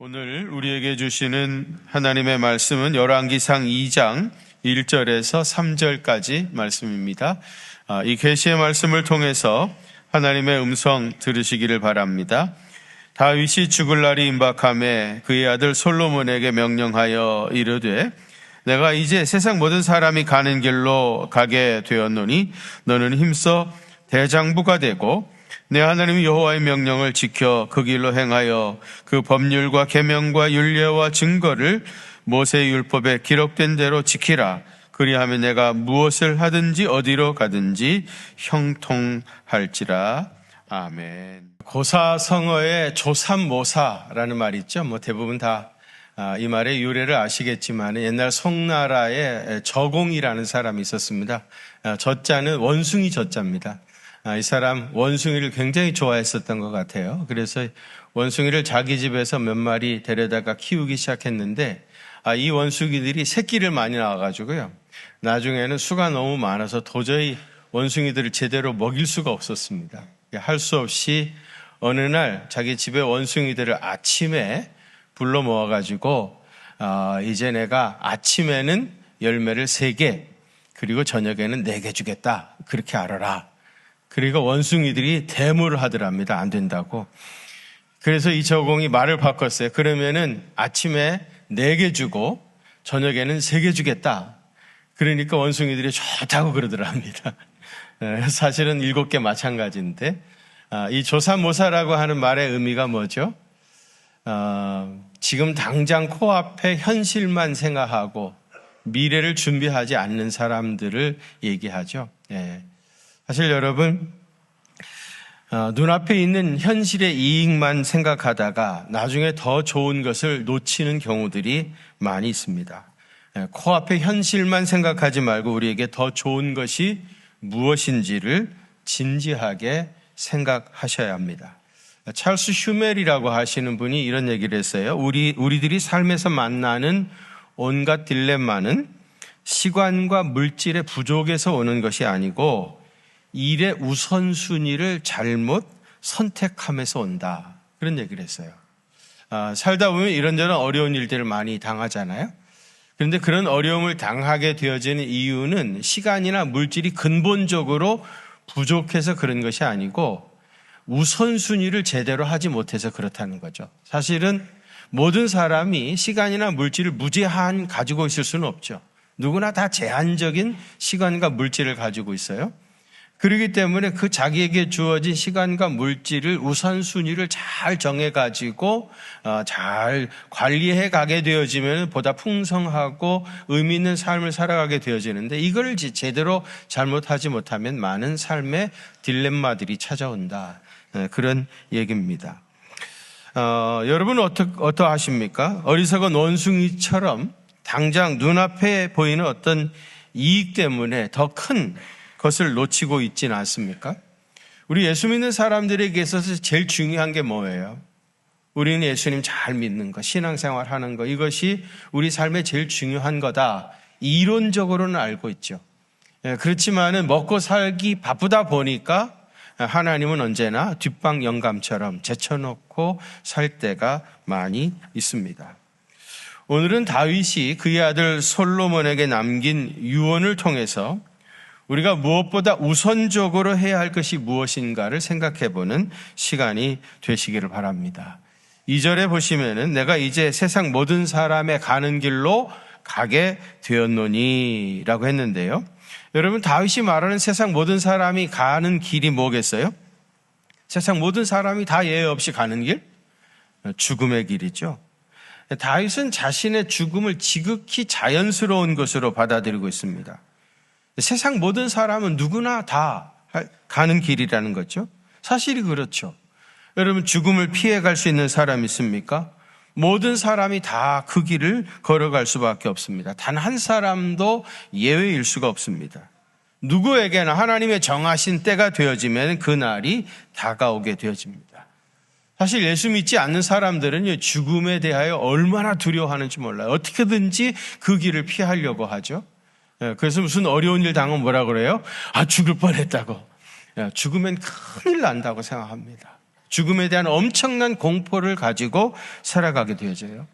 오늘 우리에게 주시는 하나님의 말씀은 열왕기상 2장 1절에서 3절까지 말씀입니다. 이 계시의 말씀을 통해서 하나님의 음성 들으시기를 바랍니다. 다윗이 죽을 날이 임박하매 그의 아들 솔로몬에게 명령하여 이르되 내가 이제 세상 모든 사람이 가는 길로 가게 되었노니 너는 힘써 대장부가 되고 내 하나님 여호와의 명령을 지켜 그 길로 행하여 그 법률과 계명과 율례와 증거를 모세의 율법에 기록된 대로 지키라. 그리하면 내가 무엇을 하든지 어디로 가든지 형통할지라. 아멘. 고사성어의 조삼모사라는 말이 있죠. 대부분 다 이 말의 유래를 아시겠지만 옛날 송나라에 저공이라는 사람이 있었습니다. 저자는 원숭이 저자입니다. 이 사람 원숭이를 굉장히 좋아했었던 것 같아요. 그래서 원숭이를 자기 집에서 몇 마리 데려다가 키우기 시작했는데 이 원숭이들이 새끼를 많이 낳아가지고요. 나중에는 수가 너무 많아서 도저히 원숭이들을 제대로 먹일 수가 없었습니다. 할 수 없이 어느 날 자기 집에 원숭이들을 아침에 불러 모아가지고 이제 내가 아침에는 열매를 3개 그리고 저녁에는 4개 주겠다. 그렇게 알아라. 그리고 원숭이들이 대물을 하더랍니다. 안 된다고. 그래서 이 저공이 말을 바꿨어요. 그러면은 아침에 4개 주고 저녁에는 3개 주겠다. 그러니까 원숭이들이 좋다고 그러더랍니다. 사실은 7개 마찬가지인데 이 조삼모사라고 하는 말의 의미가 뭐죠? 지금 당장 코앞에 현실만 생각하고 미래를 준비하지 않는 사람들을 얘기하죠. 사실 여러분 눈앞에 있는 현실의 이익만 생각하다가 나중에 더 좋은 것을 놓치는 경우들이 많이 있습니다. 코앞에 현실만 생각하지 말고 우리에게 더 좋은 것이 무엇인지를 진지하게 생각하셔야 합니다. 찰스 슈멜이라고 하시는 분이 이런 얘기를 했어요. 우리들이 삶에서 만나는 온갖 딜레마는 시간과 물질의 부족에서 오는 것이 아니고 일의 우선순위를 잘못 선택함에서 온다. 그런 얘기를 했어요. 살다 보면 이런저런 어려운 일들을 많이 당하잖아요. 그런데 그런 어려움을 당하게 되어지는 이유는 시간이나 물질이 근본적으로 부족해서 그런 것이 아니고 우선순위를 제대로 하지 못해서 그렇다는 거죠. 사실은 모든 사람이 시간이나 물질을 무제한 가지고 있을 수는 없죠. 누구나 다 제한적인 시간과 물질을 가지고 있어요. 그렇기 때문에 그 자기에게 주어진 시간과 물질을 우선순위를 잘 정해가지고 잘 관리해 가게 되어지면 보다 풍성하고 의미 있는 삶을 살아가게 되어지는데 이걸 제대로 잘못하지 못하면 많은 삶의 딜레마들이 찾아온다. 그런 얘기입니다. 여러분은 어떠하십니까? 어리석은 원숭이처럼 당장 눈앞에 보이는 어떤 이익 때문에 더 큰 것을 놓치고 있지는 않습니까? 우리 예수 믿는 사람들에게 있어서 제일 중요한 게 뭐예요? 우리는 예수님 잘 믿는 것, 신앙생활 하는 것, 이것이 우리 삶에 제일 중요한 거다. 이론적으로는 알고 있죠. 그렇지만은 먹고 살기 바쁘다 보니까 하나님은 언제나 뒷방 영감처럼 제쳐놓고 살 때가 많이 있습니다. 오늘은 다윗이 그의 아들 솔로몬에게 남긴 유언을 통해서 우리가 무엇보다 우선적으로 해야 할 것이 무엇인가를 생각해보는 시간이 되시기를 바랍니다. 2절에 보시면은 내가 이제 세상 모든 사람의 가는 길로 가게 되었노니 라고 했는데요. 여러분 다윗이 말하는 세상 모든 사람이 가는 길이 뭐겠어요? 세상 모든 사람이 다 예외 없이 가는 길? 죽음의 길이죠. 다윗은 자신의 죽음을 지극히 자연스러운 것으로 받아들이고 있습니다. 세상 모든 사람은 누구나 다 가는 길이라는 거죠. 사실이 그렇죠. 여러분 죽음을 피해갈 수 있는 사람이 있습니까? 모든 사람이 다 그 길을 걸어갈 수밖에 없습니다. 단 한 사람도 예외일 수가 없습니다. 누구에게나 하나님의 정하신 때가 되어지면 그날이 다가오게 되어집니다. 사실 예수 믿지 않는 사람들은 죽음에 대하여 얼마나 두려워하는지 몰라요. 어떻게든지 그 길을 피하려고 하죠. 그래서 무슨 어려운 일 당하면 뭐라 그래요? 죽을 뻔했다고. 죽으면 큰일 난다고 생각합니다. 죽음에 대한 엄청난 공포를 가지고 살아가게 되어져요.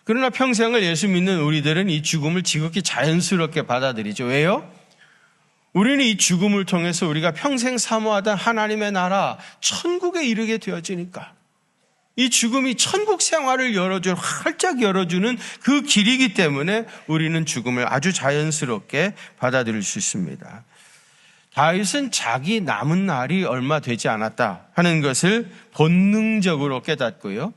그러나 평생을 예수 믿는 우리들은 이 죽음을 지극히 자연스럽게 받아들이죠. 왜요? 우리는 이 죽음을 통해서 우리가 평생 사모하던 하나님의 나라, 천국에 이르게 되어지니까 이 죽음이 천국 생활을 활짝 열어주는 그 길이기 때문에 우리는 죽음을 아주 자연스럽게 받아들일 수 있습니다. 다윗은 자기 남은 날이 얼마 되지 않았다 하는 것을 본능적으로 깨닫고요.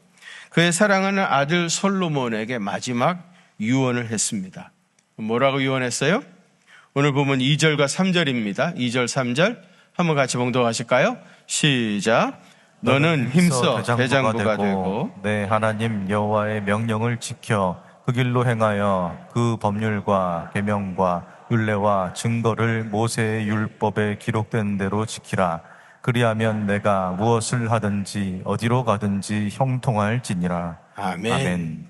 그의 사랑하는 아들 솔로몬에게 마지막 유언을 했습니다. 뭐라고 유언했어요? 오늘 보면 2절과 3절입니다. 2절, 3절 한번 같이 봉독하실까요? 시작. 너는 힘써 대장부가 되고 내 하나님 여호와의 명령을 지켜 그 길로 행하여 그 법률과 계명과 율례와 증거를 모세의 율법에 기록된 대로 지키라. 그리하면 내가 무엇을 하든지 어디로 가든지 형통할지니라. 아멘. 아멘.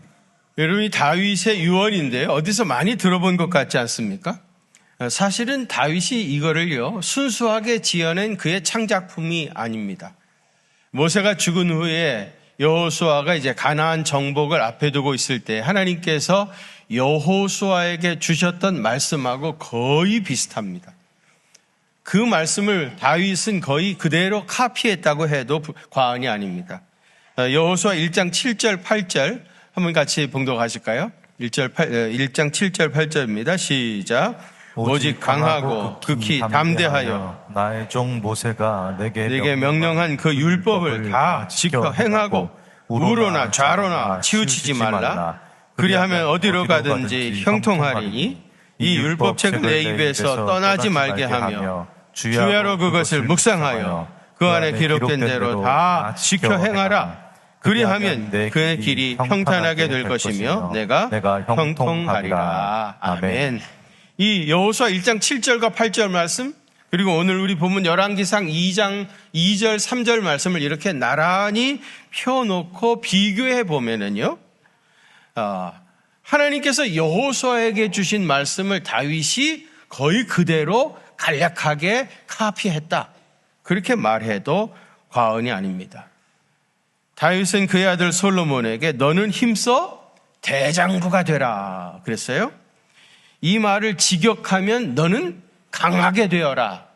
여러분, 이 다윗의 유언인데요. 어디서 많이 들어본 것 같지 않습니까? 사실은 다윗이 이거를요 순수하게 지어낸 그의 창작품이 아닙니다. 모세가 죽은 후에 여호수아가 이제 가나안 정복을 앞에 두고 있을 때 하나님께서 여호수아에게 주셨던 말씀하고 거의 비슷합니다. 그 말씀을 다윗은 거의 그대로 카피했다고 해도 과언이 아닙니다. 여호수아 1장 7절 8절 한번 같이 봉독하실까요? 1장 7절 8절입니다. 시작. 오직 강하고 극히 담대하여 나의 종 모세가 내게 명령한 그 율법을 다 지켜 행하고 우로나 좌로나 치우치지 말라. 그리하면 어디로 가든지 형통하리니 이 율법책을 내 입에서 떠나지 말게 하며 주야로 그것을 묵상하여 그 안에 기록된 대로 다 지켜 행하라. 그리하면 그의 길이 평탄하게 될 것이며 내가 형통하리라. 아멘. 이 여호수아 1장 7절과 8절 말씀, 그리고 오늘 우리 본문 열왕기상 2장 2절 3절 말씀을 이렇게 나란히 펴놓고 비교해 보면은요, 하나님께서 여호수아에게 주신 말씀을 다윗이 거의 그대로 간략하게 카피했다, 그렇게 말해도 과언이 아닙니다. 다윗은 그의 아들 솔로몬에게 너는 힘써 대장부가 되라 그랬어요. 이 말을 직역하면 너는 강하게 되어라.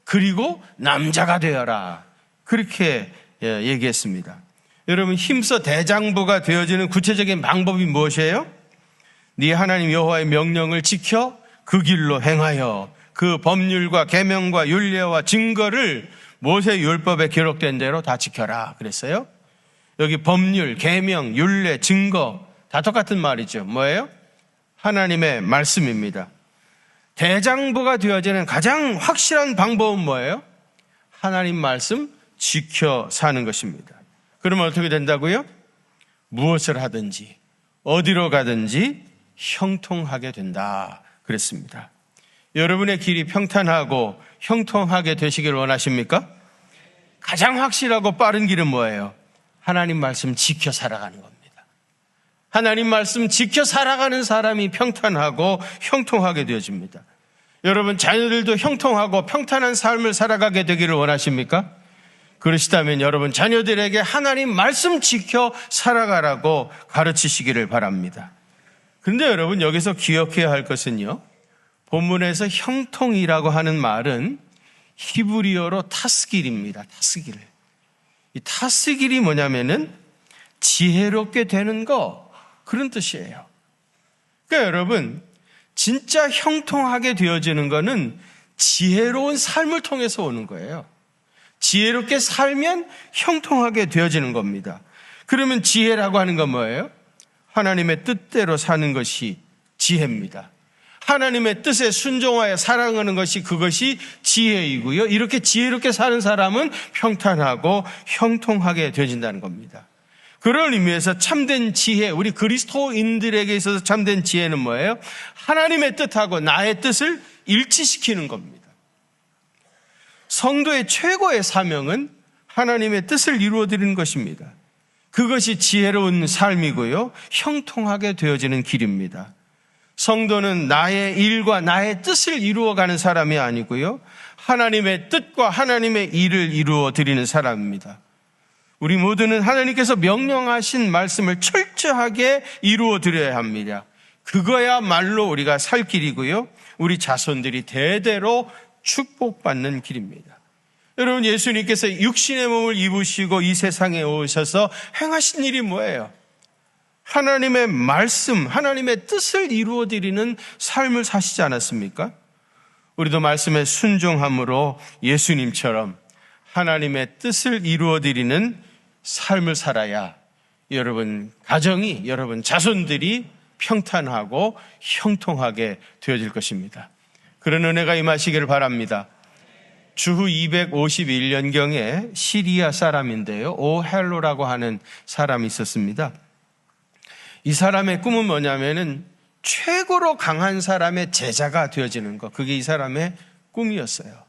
그리고 남자가 되어라. 그렇게 얘기했습니다. 여러분, 힘써 대장부가 되어지는 구체적인 방법이 무엇이에요? 네 하나님 여호와의 명령을 지켜 그 길로 행하여 그 법률과 계명과 율례와 증거를 모세 율법에 기록된 대로 다 지켜라 그랬어요. 여기 법률, 계명, 율례, 증거 다 똑같은 말이죠. 뭐예요? 하나님의 말씀입니다. 대장부가 되어지는 가장 확실한 방법은 뭐예요? 하나님 말씀 지켜 사는 것입니다. 그러면 어떻게 된다고요? 무엇을 하든지 어디로 가든지 형통하게 된다 그랬습니다. 여러분의 길이 평탄하고 형통하게 되시길 원하십니까? 가장 확실하고 빠른 길은 뭐예요? 하나님 말씀 지켜 살아가는 겁니다. 하나님 말씀 지켜 살아가는 사람이 평탄하고 형통하게 되어집니다. 여러분, 자녀들도 형통하고 평탄한 삶을 살아가게 되기를 원하십니까? 그러시다면 여러분 자녀들에게 하나님 말씀 지켜 살아가라고 가르치시기를 바랍니다. 그런데 여러분, 여기서 기억해야 할 것은요, 본문에서 형통이라고 하는 말은 히브리어로 타스길입니다. 타스길. 이 타스길이 뭐냐면은 지혜롭게 되는 거, 그런 뜻이에요. 그러니까 여러분, 진짜 형통하게 되어지는 거는 지혜로운 삶을 통해서 오는 거예요. 지혜롭게 살면 형통하게 되어지는 겁니다. 그러면 지혜라고 하는 건 뭐예요? 하나님의 뜻대로 사는 것이 지혜입니다. 하나님의 뜻에 순종하여 살아가는 것이, 그것이 지혜이고요. 이렇게 지혜롭게 사는 사람은 평탄하고 형통하게 되어진다는 겁니다. 그런 의미에서 참된 지혜, 우리 그리스도인들에게 있어서 참된 지혜는 뭐예요? 하나님의 뜻하고 나의 뜻을 일치시키는 겁니다. 성도의 최고의 사명은 하나님의 뜻을 이루어드리는 것입니다. 그것이 지혜로운 삶이고요, 형통하게 되어지는 길입니다. 성도는 나의 일과 나의 뜻을 이루어가는 사람이 아니고요, 하나님의 뜻과 하나님의 일을 이루어드리는 사람입니다. 우리 모두는 하나님께서 명령하신 말씀을 철저하게 이루어 드려야 합니다. 그거야말로 우리가 살 길이고요. 우리 자손들이 대대로 축복받는 길입니다. 여러분, 예수님께서 육신의 몸을 입으시고 이 세상에 오셔서 행하신 일이 뭐예요? 하나님의 말씀, 하나님의 뜻을 이루어 드리는 삶을 사시지 않았습니까? 우리도 말씀에 순종함으로 예수님처럼 하나님의 뜻을 이루어 드리는 삶을 살아야 여러분 가정이, 여러분 자손들이 평탄하고 형통하게 되어질 것입니다. 그런 은혜가 임하시기를 바랍니다. 주후 251년경에 시리아 사람인데요, 오헬로라고 하는 사람이 있었습니다. 이 사람의 꿈은 뭐냐면은 최고로 강한 사람의 제자가 되어지는 것, 그게 이 사람의 꿈이었어요.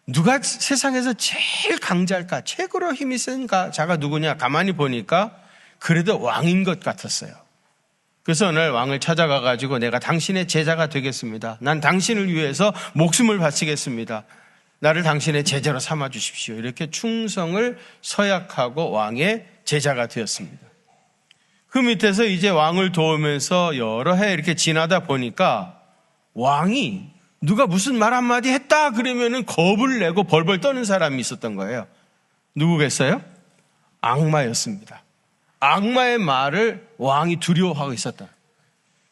누가 세상에서 제일 강자일까? 최고로 힘이 센 자가 누구냐? 가만히 보니까 그래도 왕인 것 같았어요. 그래서 어느 날 왕을 찾아가가지고 내가 당신의 제자가 되겠습니다. 난 당신을 위해서 목숨을 바치겠습니다. 나를 당신의 제자로 삼아 주십시오. 이렇게 충성을 서약하고 왕의 제자가 되었습니다. 그 밑에서 이제 왕을 도우면서 여러 해 이렇게 지나다 보니까 왕이 누가 무슨 말 한마디 했다 그러면은 겁을 내고 벌벌 떠는 사람이 있었던 거예요. 누구겠어요? 악마였습니다. 악마의 말을 왕이 두려워하고 있었다.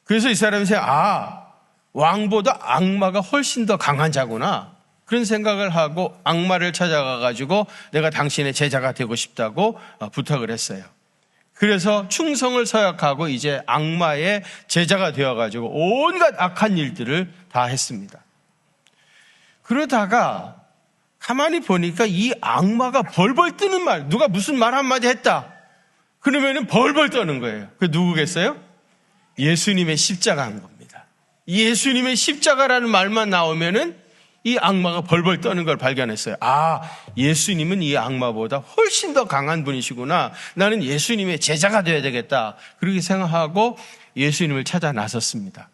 그래서 이 사람이 왕보다 악마가 훨씬 더 강한 자구나, 그런 생각을 하고 악마를 찾아가가지고 내가 당신의 제자가 되고 싶다고 부탁을 했어요. 그래서 충성을 서약하고 이제 악마의 제자가 되어가지고 온갖 악한 일들을 다 했습니다. 그러다가 가만히 보니까 이 악마가 벌벌 뜨는 말, 누가 무슨 말 한마디 했다 그러면은 벌벌 떠는 거예요. 그 누구겠어요? 예수님의 십자가인 겁니다. 예수님의 십자가라는 말만 나오면은 이 악마가 벌벌 떠는 걸 발견했어요. 예수님은 이 악마보다 훨씬 더 강한 분이시구나. 나는 예수님의 제자가 되어야 되겠다. 그렇게 생각하고 예수님을 찾아 나섰습니다.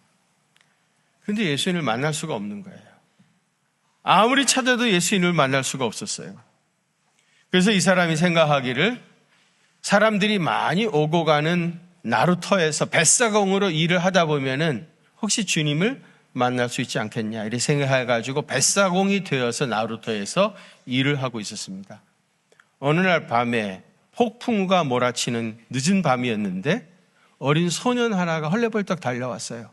그런데 예수님을 만날 수가 없는 거예요. 아무리 찾아도 예수님을 만날 수가 없었어요. 그래서 이 사람이 생각하기를, 사람들이 많이 오고 가는 나루터에서 뱃사공으로 일을 하다 보면은 혹시 주님을 만날 수 있지 않겠냐, 이렇게 생각해가지고 뱃사공이 되어서 나루터에서 일을 하고 있었습니다. 어느 날 밤에 폭풍우가 몰아치는 늦은 밤이었는데 어린 소년 하나가 헐레벌떡 달려왔어요.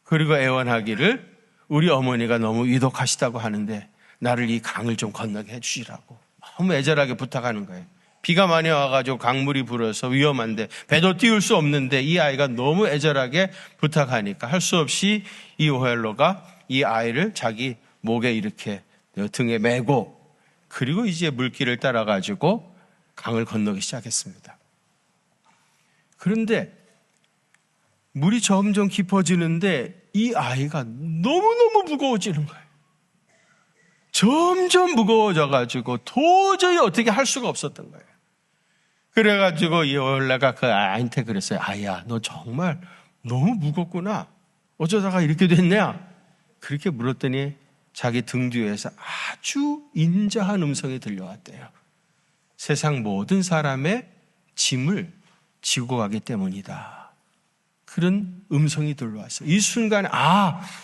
그리고 애원하기를 우리 어머니가 너무 위독하시다고 하는데 나를 이 강을 좀 건너게 해주시라고 너무 애절하게 부탁하는 거예요. 비가 많이 와가지고 강물이 불어서 위험한데 배도 띄울 수 없는데 이 아이가 너무 애절하게 부탁하니까 할 수 없이 이 오헬로가 이 아이를 자기 목에 이렇게 등에 메고, 그리고 이제 물길을 따라가지고 강을 건너기 시작했습니다. 그런데 물이 점점 깊어지는데 이 아이가 너무너무 무거워지는 거예요. 점점 무거워져가지고 도저히 어떻게 할 수가 없었던 거예요. 그래가지고 이 오헬라가 그 아이한테 그랬어요. 아이야, 너 정말 너무 무겁구나. 어쩌다가 이렇게 됐냐? 그렇게 물었더니 자기 등 뒤에서 아주 인자한 음성이 들려왔대요. 세상 모든 사람의 짐을 지고 가기 때문이다. 그런 음성이 들려왔어요. 이 순간에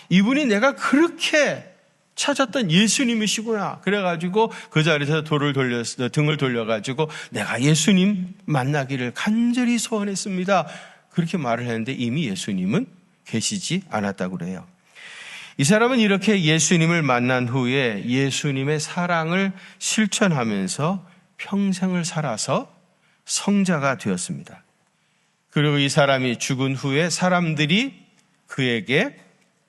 이분이 내가 그렇게 찾았던 예수님이시구나. 그래가지고 그 자리에서 등을 돌려가지고 내가 예수님 만나기를 간절히 소원했습니다. 그렇게 말을 했는데 이미 예수님은 계시지 않았다고 그래요. 이 사람은 이렇게 예수님을 만난 후에 예수님의 사랑을 실천하면서 평생을 살아서 성자가 되었습니다. 그리고 이 사람이 죽은 후에 사람들이 그에게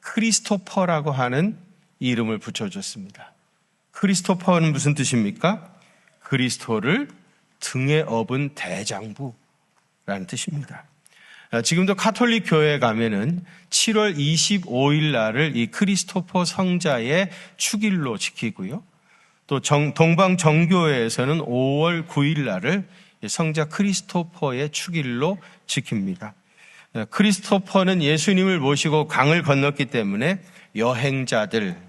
크리스토퍼라고 하는 이름을 붙여줬습니다. 크리스토퍼는 무슨 뜻입니까? 그리스도를 등에 업은 대장부라는 뜻입니다. 지금도 카톨릭 교회에 가면은 7월 25일 날을 이 크리스토퍼 성자의 축일로 지키고요. 또 동방 정교회에서는 5월 9일 날을 성자 크리스토퍼의 축일로 지킵니다. 크리스토퍼는 예수님을 모시고 강을 건넜기 때문에 여행자들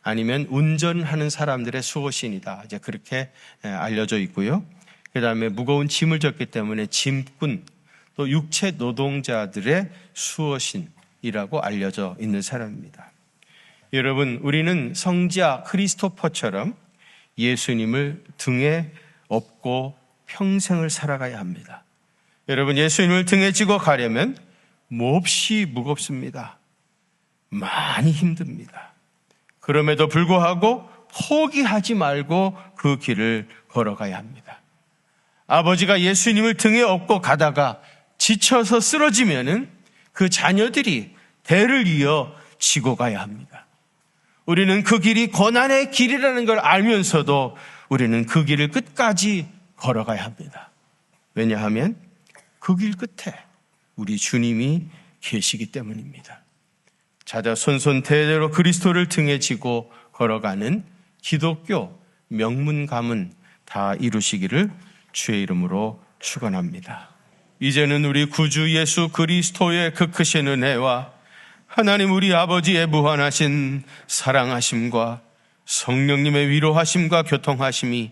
아니면 운전하는 사람들의 수호신이다, 이제 그렇게 알려져 있고요. 그 다음에 무거운 짐을 졌기 때문에 짐꾼, 또 육체 노동자들의 수호신이라고 알려져 있는 사람입니다. 여러분, 우리는 성자 크리스토퍼처럼 예수님을 등에 업고 평생을 살아가야 합니다. 여러분, 예수님을 등에 지고 가려면 몹시 무겁습니다. 많이 힘듭니다. 그럼에도 불구하고 포기하지 말고 그 길을 걸어가야 합니다. 아버지가 예수님을 등에 업고 가다가 지쳐서 쓰러지면은 그 자녀들이 대를 이어 지고 가야 합니다. 우리는 그 길이 고난의 길이라는 걸 알면서도 우리는 그 길을 끝까지 걸어가야 합니다. 왜냐하면 그 길 끝에 우리 주님이 계시기 때문입니다. 자자손손 대대로 그리스도를 등에 지고 걸어가는 기독교 명문 가문 다 이루시기를 주의 이름으로 축원합니다. 이제는 우리 구주 예수 그리스도의 그 크신 은혜와 하나님 우리 아버지의 무한하신 사랑하심과 성령님의 위로하심과 교통하심이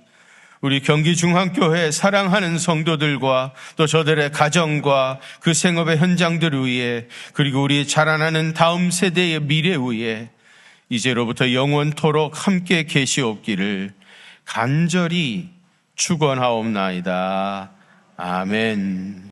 우리 경기중앙교회 사랑하는 성도들과 또 저들의 가정과 그 생업의 현장들 위에, 그리고 우리 자라나는 다음 세대의 미래 위에 이제로부터 영원토록 함께 계시옵기를 간절히 축원하옵나이다. 아멘.